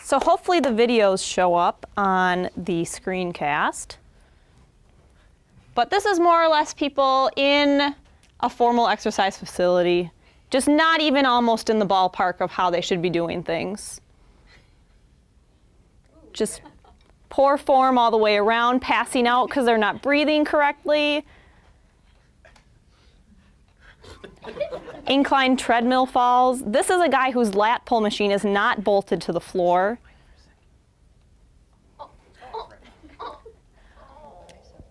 So hopefully the videos show up on the screencast. But this is more or less people in a formal exercise facility, just not even almost in the ballpark of how they should be doing things. Just poor form all the way around, passing out because they're not breathing correctly. Incline treadmill falls. This is a guy whose lat pull machine is not bolted to the floor.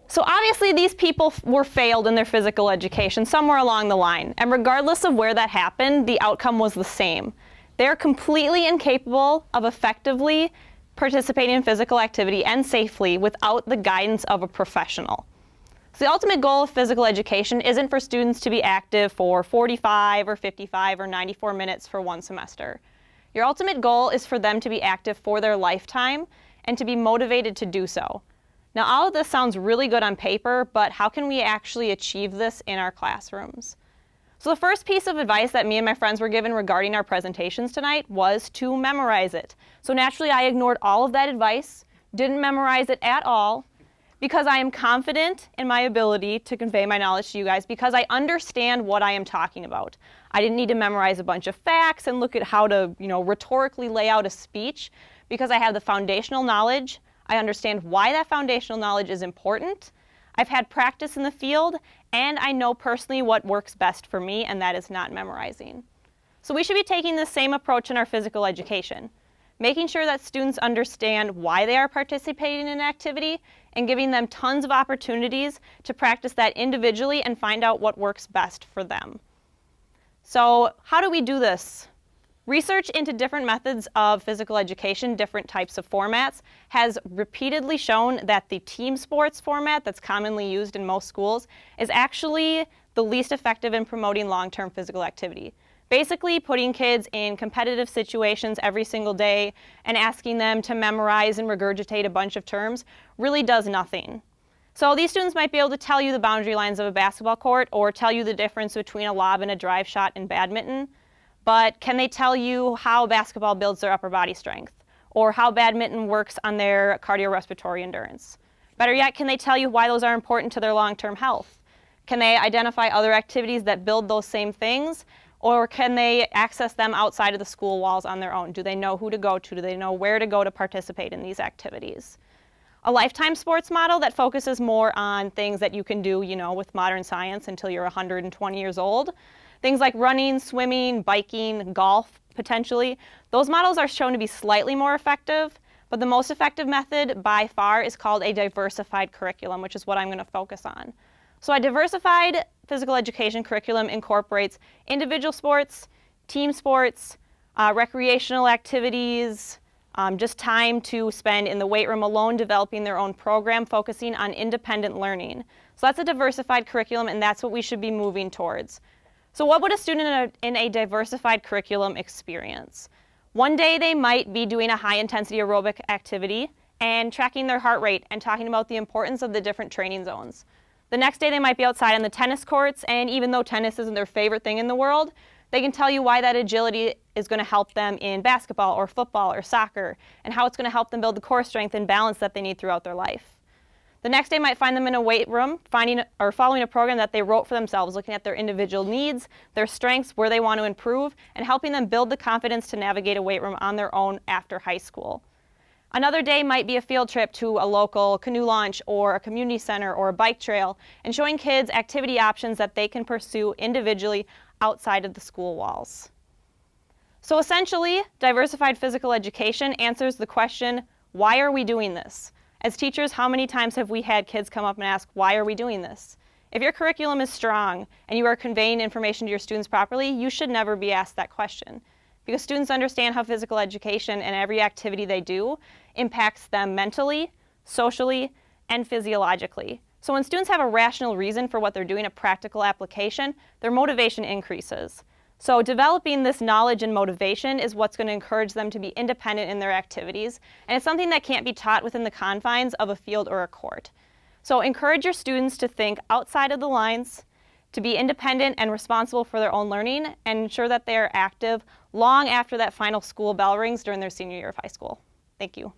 So obviously these people were failed in their physical education somewhere along the line. And regardless of where that happened, the outcome was the same. They're completely incapable of effectively participating in physical activity and safely without the guidance of a professional. So the ultimate goal of physical education isn't for students to be active for 45 or 55 or 94 minutes for one semester. Your ultimate goal is for them to be active for their lifetime and to be motivated to do so. Now, all of this sounds really good on paper, but how can we actually achieve this in our classrooms? So the first piece of advice that me and my friends were given regarding our presentations tonight was to memorize it. So naturally, I ignored all of that advice, didn't memorize it at all, because I am confident in my ability to convey my knowledge to you guys because I understand what I am talking about. I didn't need to memorize a bunch of facts and look at how to, rhetorically lay out a speech because I have the foundational knowledge. I understand why that foundational knowledge is important. I've had practice in the field, and I know personally what works best for me, and that is not memorizing. So we should be taking the same approach in our physical education, making sure that students understand why they are participating in an activity and giving them tons of opportunities to practice that individually and find out what works best for them. So how do we do this? Research into different methods of physical education, different types of formats, has repeatedly shown that the team sports format that's commonly used in most schools is actually the least effective in promoting long-term physical activity. Basically, putting kids in competitive situations every single day and asking them to memorize and regurgitate a bunch of terms really does nothing. So these students might be able to tell you the boundary lines of a basketball court or tell you the difference between a lob and a drive shot in badminton. But can they tell you how basketball builds their upper body strength or how badminton works on their cardiorespiratory endurance? Better yet, can they tell you why those are important to their long-term health? Can they identify other activities that build those same things, or can they access them outside of the school walls on their own? Do they know who to go to? Do they know where to go to participate in these activities? A lifetime sports model that focuses more on things that you can do, with modern science until you're 120 years old. Things like running, swimming, biking, golf, potentially. Those models are shown to be slightly more effective, but the most effective method by far is called a diversified curriculum, which is what I'm going to focus on. So a diversified physical education curriculum incorporates individual sports, team sports, recreational activities, just time to spend in the weight room alone developing their own program, focusing on independent learning. So that's a diversified curriculum, and that's what we should be moving towards. So what would a student in a diversified curriculum experience? One day they might be doing a high-intensity aerobic activity and tracking their heart rate and talking about the importance of the different training zones. The next day they might be outside on the tennis courts, and even though tennis isn't their favorite thing in the world, they can tell you why that agility is going to help them in basketball or football or soccer, and how it's going to help them build the core strength and balance that they need throughout their life. The next day might find them in a weight room, following a program that they wrote for themselves, looking at their individual needs, their strengths, where they want to improve, and helping them build the confidence to navigate a weight room on their own after high school. Another day might be a field trip to a local canoe launch or a community center or a bike trail, and showing kids activity options that they can pursue individually outside of the school walls. So essentially, diversified physical education answers the question, why are we doing this? As teachers, how many times have we had kids come up and ask, why are we doing this? If your curriculum is strong and you are conveying information to your students properly, you should never be asked that question. Because students understand how physical education and every activity they do impacts them mentally, socially, and physiologically. So when students have a rational reason for what they're doing, a practical application, their motivation increases. So developing this knowledge and motivation is what's going to encourage them to be independent in their activities, and it's something that can't be taught within the confines of a field or a court. So encourage your students to think outside of the lines, to be independent and responsible for their own learning and ensure that they are active long after that final school bell rings during their senior year of high school. Thank you.